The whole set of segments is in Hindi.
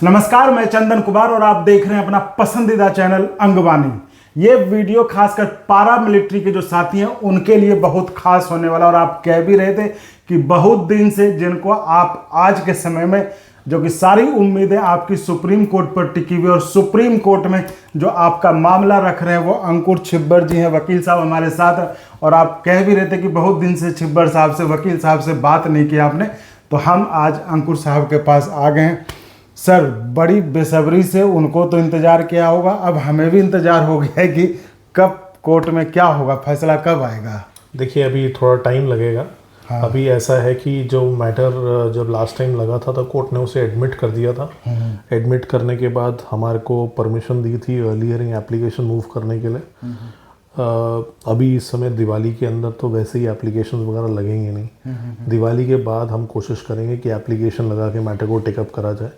नमस्कार, मैं चंदन कुमार और आप देख रहे हैं अपना पसंदीदा चैनल अंगवानी। ये वीडियो खासकर पारा मिलिट्री के जो साथी हैं उनके लिए बहुत खास होने वाला। और आप कह भी रहे थे कि बहुत दिन से जिनको आप आज के समय में जो कि सारी उम्मीदें आपकी सुप्रीम कोर्ट पर टिकी हुई और सुप्रीम कोर्ट में जो आपका मामला रख रहे हैं वो अंकुर छिब्बर जी हैं, वकील साहब हमारे साथ। और आप कह भी रहे थे कि बहुत दिन से छिब्बर साहब से, वकील साहब से बात नहीं की आपने, तो हम आज अंकुर साहब के पास आ गए हैं। सर, बड़ी बेसब्री से उनको तो इंतज़ार किया होगा, अब हमें भी इंतज़ार हो गया है कि कब कोर्ट में क्या होगा, फैसला कब आएगा। देखिए, अभी थोड़ा टाइम लगेगा। हाँ। अभी ऐसा है कि जो मैटर जब लास्ट टाइम लगा था तो कोर्ट ने उसे एडमिट कर दिया था। एडमिट करने के बाद हमारे को परमिशन दी थी अर्ली हियरिंग एप्लीकेशन मूव करने के लिए। अभी इस समय दिवाली के अंदर तो वैसे ही एप्लीकेशन वगैरह लगेंगे नहीं। दिवाली के बाद हम कोशिश करेंगे कि एप्लीकेशन लगा के मैटर को टेकअप करा जाए।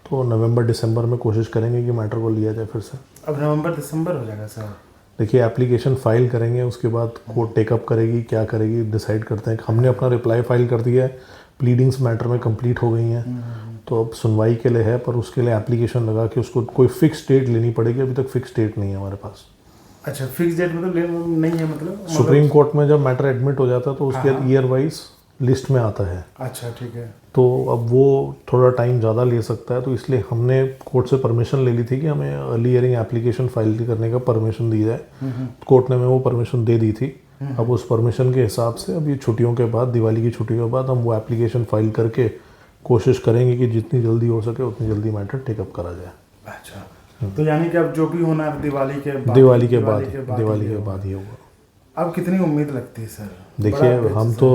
तो नवंबर दिसंबर में कोशिश करेंगे कि मैटर को लिया जाए फिर से। अब नवंबर दिसंबर हो जाएगा सर? देखिए, एप्लीकेशन फाइल करेंगे, उसके बाद कोर्ट टेकअप करेगी, क्या करेगी डिसाइड करते हैं। हमने अपना रिप्लाई फाइल कर दिया है, प्लीडिंग्स मैटर में कंप्लीट हो गई हैं, तो अब सुनवाई के लिए है, पर उसके लिए एप्लीकेशन लगा के उसको कोई फिक्स डेट लेनी पड़ेगी। अभी तक फिक्स डेट नहीं है हमारे पास। अच्छा, फिक्स डेट मतलब नहीं है? मतलब सुप्रीम कोर्ट में जब मैटर एडमिट हो जाता है तो उसके ईयर वाइज लिस्ट में आता है। अच्छा, ठीक है। तो अब वो थोड़ा टाइम ज़्यादा ले सकता है, तो इसलिए हमने कोर्ट से परमिशन ले ली थी कि हमें अर्ली हियरिंग एप्लीकेशन फाइल करने का परमिशन दी जाए। कोर्ट ने हमें वो परमिशन दे दी थी। अब उस परमिशन के हिसाब से अभी छुट्टियों के बाद, दिवाली की छुट्टियों के बाद हम वो एप्लीकेशन फाइल करके कोशिश करेंगे कि जितनी जल्दी हो सके उतनी जल्दी मैटर टेकअप करा जाए। अच्छा, तो यानी कि अब जो भी होना है दिवाली के बाद ही होगा। अब कितनी उम्मीद लगती है सर? देखिए, हम तो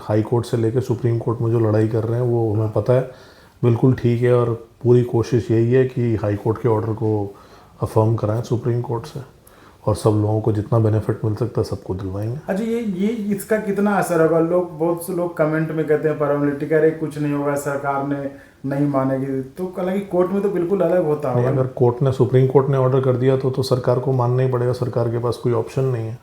हाई कोर्ट से लेकर सुप्रीम कोर्ट में जो लड़ाई कर रहे हैं वो हमें पता है बिल्कुल ठीक है, और पूरी कोशिश यही है कि हाई कोर्ट के ऑर्डर को अफर्म कराएं सुप्रीम कोर्ट से, और सब लोगों को जितना बेनिफिट मिल सकता है सबको दिलवाएंगे। अच्छा, ये इसका कितना असर होगा? बहुत से लोग कमेंट में कहते हैं पैरामिलिट्री कह रहे कुछ नहीं होगा, सरकार ने नहीं मानेगी, तो हालांकि कोर्ट में तो बिल्कुल अलग होता है। अगर कोर्ट ने, सुप्रीम कोर्ट ने ऑर्डर कर दिया तो सरकार को मानना ही पड़ेगा। सरकार के पास कोई ऑप्शन नहीं है।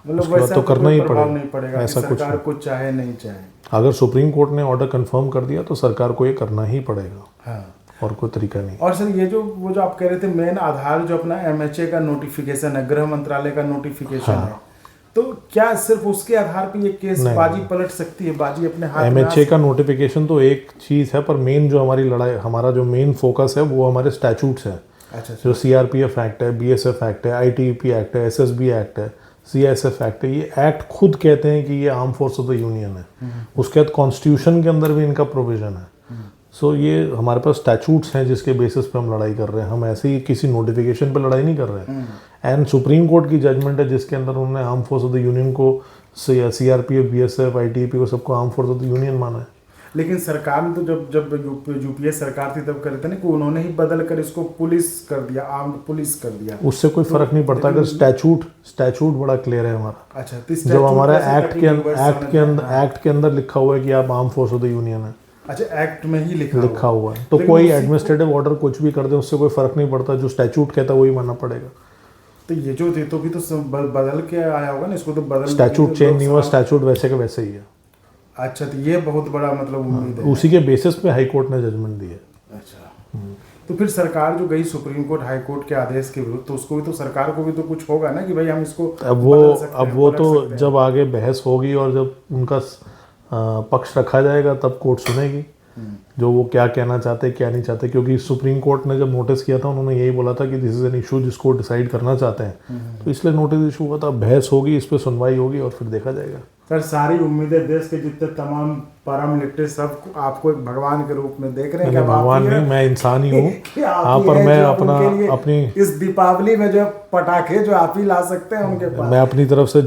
मतलब वैसा तो करना ही पड़ेगा, ऐसा कुछ चाहे नहीं चाहे। अगर सुप्रीम कोर्ट ने ऑर्डर कंफर्म कर दिया तो सरकार को ये करना ही पड़ेगा। हाँ। और कोई तरीका नहीं। और सर, ये वो जो आप कह रहे थे मेन आधार जो अपना MHA का नोटिफिकेशन है, गृह मंत्रालय का नोटिफिकेशन है, तो क्या सिर्फ उसके आधार पर ये केस बाजी पलट सकती है? बाजी अपने हाथ में? MHA का नोटिफिकेशन तो एक चीज़ है, पर मेन जो हमारी लड़ाई, हमारा जो मेन फोकस है वो हमारे स्टैचूट्स हैं। अच्छा, जो CRPF एक्ट है, BSF एक्ट है, ITBP एक्ट है, SSB एक्ट है, CSF एक्ट है, ये एक्ट खुद कहते हैं कि ये arm force of the union है। उसके बाद कॉन्स्टिट्यूशन के अंदर भी इनका प्रोविजन है। सो ये हमारे पास स्टैचूट्स हैं जिसके बेसिस पे हम लड़ाई कर रहे हैं। हम ऐसे ही किसी नोटिफिकेशन पे लड़ाई नहीं कर रहे हैं। एंड सुप्रीम कोर्ट की जजमेंट है जिसके अंदर उन्होंने arm force of the union को, CRPF, BSF, ITBP को सबको arm force of the union माना है। लेकिन सरकार ने तो जब UPA सरकार थी तब करे थे ना कि उन्होंने ही बदल कर इसको पुलिस कर दिया, आर्म्ड पुलिस कर दिया। उससे कोई फर्क नहीं पड़ता अगर स्टैचूट बड़ा क्लियर है हमारा। अच्छा, जब हमारा एक्ट के अंदर लिखा हुआ है कि आप arm force of the union है। अच्छा, एक्ट में ही लिखा हुआ है, तो कोई एडमिनिस्ट्रेटिव ऑर्डर कुछ भी कर दे उससे कोई फर्क नहीं पड़ता। जो स्टैचूट कहता है वही मानना पड़ेगा। तो ये जो थे तो भी तो बदल के आया होगा ना, इसको तो बदल, स्टैचूट चेंज नहीं हुआ, स्टैचूट वैसे का वैसे ही है। अच्छा, तो ये बहुत बड़ा मतलब उम्मीद है। उसी के बेसिस पे हाई कोर्ट ने जजमेंट दी है। अच्छा, तो फिर सरकार जो गई सुप्रीम कोर्ट हाई कोर्ट के आदेश के विरुद्ध, तो उसको भी तो, सरकार को भी तो कुछ होगा ना कि भाई हम इसको अब वो तो जब आगे बहस होगी और जब उनका पक्ष रखा जाएगा तब कोर्ट सुनेगी जो वो क्या कहना चाहते हैं, क्या नहीं चाहते। क्योंकि सुप्रीम कोर्ट ने जब नोटिस किया था उन्होंने यही बोला था कि दिस इज एन इशू जिसको डिसाइड करना चाहते हैं, तो इसलिए नोटिस इशू हुआ था। बहस होगी, इस पर सुनवाई होगी और फिर देखा जाएगा। सर, सारी उम्मीदें देश के जितने तमाम पैरामिलिट्री सब आपको एक भगवान के रूप में देख रहे हैं। भगवान नहीं, मैं इंसान ही हूँ। हाँ, पर मैं अपनी इस दीपावली में जो पटाखे जो आप ही ला सकते हैं उनके पास, मैं अपनी तरफ से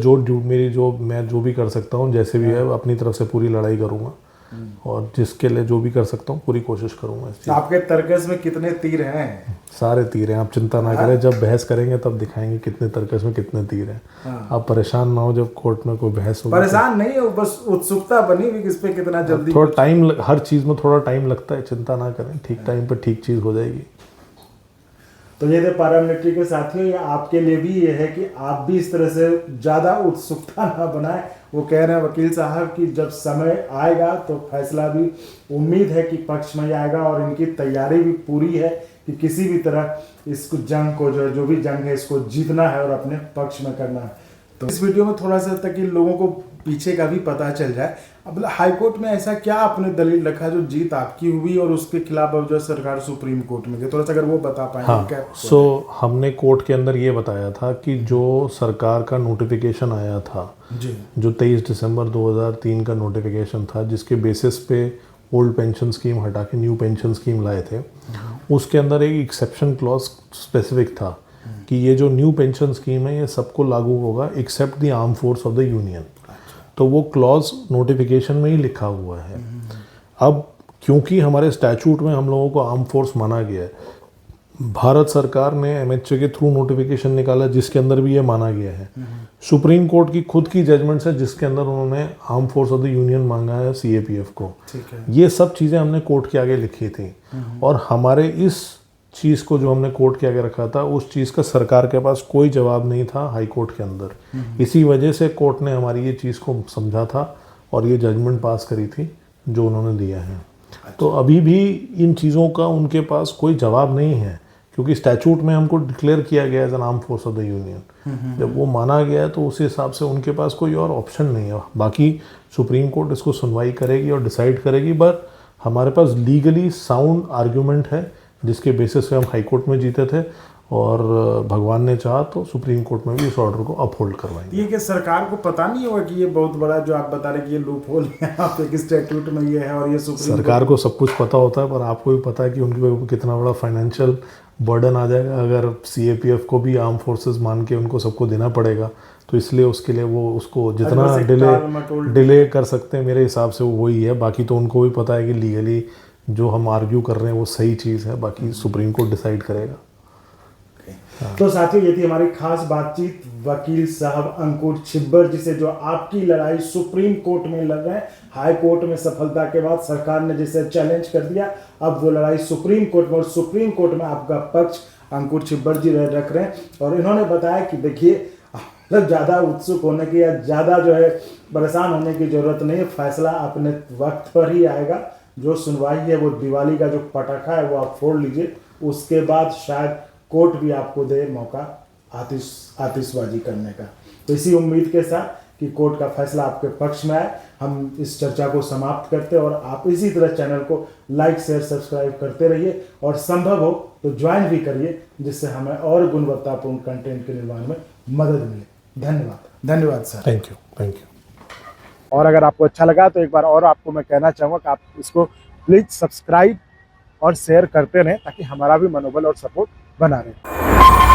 मैं जो भी कर सकता हूँ, जैसे भी है अपनी तरफ से पूरी लड़ाई करूँगा, और जिसके लिए जो भी कर सकता हूँ पूरी कोशिश करूँगा। आपके तरकस में कितने तीर हैं? सारे तीर हैं, आप चिंता ना करें। जब बहस करेंगे तब दिखाएंगे कितने तरकस में कितने तीर हैं। आप परेशान ना हो जब कोर्ट में कोई बहस हो। परेशान नहीं हो, बस उत्सुकता बनी हुई किस पे कितना जल्दी। थोड़ा टाइम, हर चीज़ में थोड़ा टाइम लगता है, चिंता ना करें, ठीक टाइम पर ठीक चीज़ हो जाएगी। तो ये थे पैरामिलिट्री के साथियों, ये आपके लिए भी ये है कि आप भी इस तरह से ज़्यादा उत्सुकता ना बनाएं। वो कह रहे हैं वकील साहब कि जब समय आएगा तो फैसला भी उम्मीद है कि पक्ष में ही आएगा, और इनकी तैयारी भी पूरी है कि किसी भी तरह इसको जंग को जो भी जंग है इसको जीतना है और अपने पक्ष में करना है। तो इस वीडियो में थोड़ा सा ताकि लोगों को पीछे का भी पता चल जाए, अब हाई कोर्ट में ऐसा क्या आपने दलील रखा जो जीत आपकी हुई और उसके खिलाफ अब जो सरकार सुप्रीम कोर्ट में गई, थोड़ा सा अगर वो बता पाएंगे। हाँ, क्या हमने कोर्ट के अंदर ये बताया था कि जो सरकार का नोटिफिकेशन आया था जी, जो 23 दिसंबर 2003 का नोटिफिकेशन था, जिसके बेसिस पे ओल्ड पेंशन स्कीम हटा के न्यू पेंशन स्कीम लाए थे, उसके अंदर एक एक्सेप्शन क्लॉज स्पेसिफिक था कि ये जो न्यू पेंशन स्कीम है ये सबको लागू होगा except the arm force of the union. तो वो क्लॉज नोटिफिकेशन में ही लिखा हुआ है। अब क्योंकि हमारे स्टैचूट में हम लोगों को आर्म फोर्स माना गया है, भारत सरकार ने एमएचए के थ्रू नोटिफिकेशन निकाला जिसके अंदर भी ये माना गया है। सुप्रीम कोर्ट की खुद की जजमेंट्स है जिसके अंदर उन्होंने arm force of the union मांगा है सीएपीएफ को। ठीक है। ये सब चीज़ें हमने कोर्ट के आगे लिखी थी, और हमारे इस चीज़ को जो हमने कोर्ट के आगे रखा था उस चीज़ का सरकार के पास कोई जवाब नहीं था हाई कोर्ट के अंदर। इसी वजह से कोर्ट ने हमारी ये चीज़ को समझा था और ये जजमेंट पास करी थी जो उन्होंने दिया है। तो अभी भी इन चीज़ों का उनके पास कोई जवाब नहीं है, क्योंकि स्टैचूट में हमको डिक्लेयर किया गया as an arm force of the union. जब वो माना गया है तो उस हिसाब से उनके पास कोई और ऑप्शन नहीं है। बाकी सुप्रीम कोर्ट इसको सुनवाई करेगी और डिसाइड करेगी, बट हमारे पास लीगली साउंड आर्ग्यूमेंट है जिसके बेसिस पे हम हाई कोर्ट में जीते थे, और भगवान ने चाहा तो सुप्रीम कोर्ट में भी इस ऑर्डर को अपहोल्ड करवाएंगे। ये कि सरकार को पता नहीं होगा कि ये बहुत बड़ा जो आप बता रहे कि ये लूप होल है आपके स्टैट्यूट में ये है, और ये सुप्रीम सरकार को सब कुछ पता होता है, पर आपको भी पता है कि उनके ऊपर कितना बड़ा फाइनेंशियल बर्डन आ जाएगा अगर सीएपीएफ को भी आर्म फोर्सेस मान के उनको सबको देना पड़ेगा। तो इसलिए उसके लिए वो उसको जितना डिले कर सकते हैं मेरे हिसाब से वो वही है। बाकी तो उनको भी पता है कि लीगली जो हम आर्ग्यू कर रहे हैं वो सही चीज़ है, बाकी सुप्रीम कोर्ट डिसाइड करेगा। तो साथियों ये थी हमारी खास बातचीत वकील साहब अंकुर छिब्बर जी से, जो आपकी लड़ाई सुप्रीम कोर्ट में लड़ रहे हैं। हाई कोर्ट में सफलता के बाद सरकार ने जिसे चैलेंज कर दिया, अब वो लड़ाई सुप्रीम कोर्ट में, और सुप्रीम कोर्ट में आपका पक्ष अंकुर छिब्बर जी रख रहे हैं। और इन्होंने बताया कि देखिए ज़्यादा उत्सुक होने की या ज़्यादा जो है परेशान होने की जरूरत नहीं है, फैसला अपने वक्त पर ही आएगा। जो सुनवाई है वो दिवाली का जो पटाखा है वो आप फोड़ लीजिए, उसके बाद शायद कोर्ट भी आपको दे मौका आतिशबाजी करने का। तो इसी उम्मीद के साथ कि कोर्ट का फैसला आपके पक्ष में आए, हम इस चर्चा को समाप्त करते हैं। और आप इसी तरह चैनल को लाइक शेयर सब्सक्राइब करते रहिए, और संभव हो तो ज्वाइन भी करिए, जिससे हमें और गुणवत्तापूर्ण कंटेंट के निर्माण में मदद मिले। धन्यवाद सर। Thank you. और अगर आपको अच्छा लगा तो एक बार और आपको मैं कहना चाहूँगा कि आप इसको प्लीज़ सब्सक्राइब और शेयर करते रहें, ताकि हमारा भी मनोबल और सपोर्ट बना रहे।